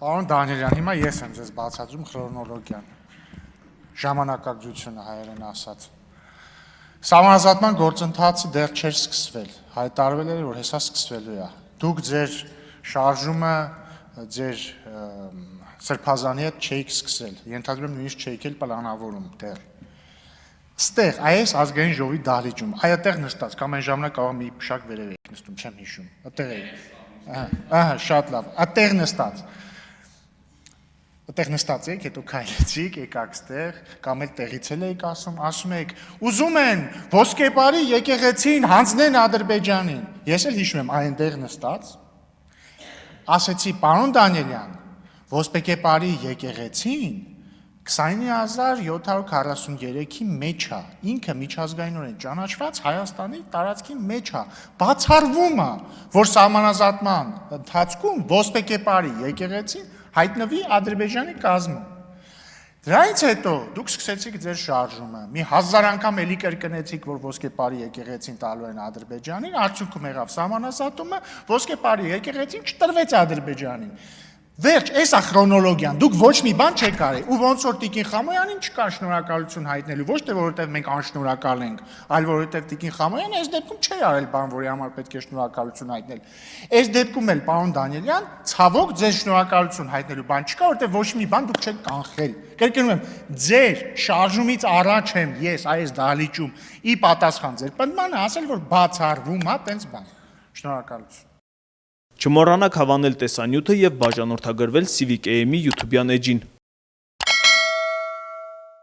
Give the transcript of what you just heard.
Պարոն Դանիելյան, հիմա ես եմ ձեզ բացատրում քրոնոլոգիան, ժամանակակցությունը հայերեն ասած։ Սահմանազատման գործընթացը դեռ չէր սկսվել, հայտարարվել էր, որ հեսա սկսվելու է։ Դուք ձեր շարժումը, ձեր սրբազանի հետ չէիք սկսել, ենթադրում եմ նույնիսկ չէիք էլ պլանավորում դեռ։ Ստեղ այս ազգային ժողովի դահլիճում, այդտեղ նստած, կամ այն ժամանակ կարող մի փշակ վերև եք նստում, չեմ հիշում, այդտեղ եք։ Շատ լավ, այդտեղ նստած եք, հետո քայլեցիք, եկաք ստեղ, կամ էլ տեղից էլ եք ասում եք, ուզում են ոսկեպարի եկեղեցին հանձնեն Ադրբեջանին։ Ես էլ հիշում եմ այնտեղ նստած, ասեցի, պարոն Դանիելյան, ոսկեպարի եկեղեցին 29743-ի մեջ է, ինքը միջազգայինորեն ճանաչված Հայաստանի տարածքի մեջ է, բացառվում է, որ սահմանազատման ընթացքում ոսպեկեպարի եկեղեցին հայտնվի Ադրբեջանի կազմում։ Դրանից հետո դուք սկսեցիք ձեր շարժումը, մի 1000 անգամ էլի կրկնեցիք, որ ոսկեպարի եկեղեցին տալու են Ադրբեջանին, արդյունքում եղավ սահմանազատումը, ոսկեպարի եկեղեցին չտրվեց Ադրբեջանին։ Վերջ, այս է քրոնոլոգիան, դուք ոչ մի բան չեք արել, ու ոնց որ Տիկին Խամոյանին չկա շնորհակալություն հայտնելու, ոչ թե որովհետև մենք անշնորհակալ ենք, այլ որովհետև Տիկին Խամոյանը այս դեպքում չի արել բան, որի համար պետք է շնորհակալություն հայտնել։ Այս դեպքում էլ պարոն Դանիելյան, ցավոք ձեր շնորհակալություն հայտնելու բան չկա, որովհետև ոչ մի բան դուք չեք կանխել։ Կրկնում եմ, ձեր շարժումից առաջ եմ ես այս դահլիճում ի պատասխան ձեր պնդմանը ասել, որ բացառվում է տենց բան։ Շնորհակալություն։ Չմոռանաք հավանել տեսանյութը և բաժանորդագրվել Civic AM-ի YouTube-յան էջին։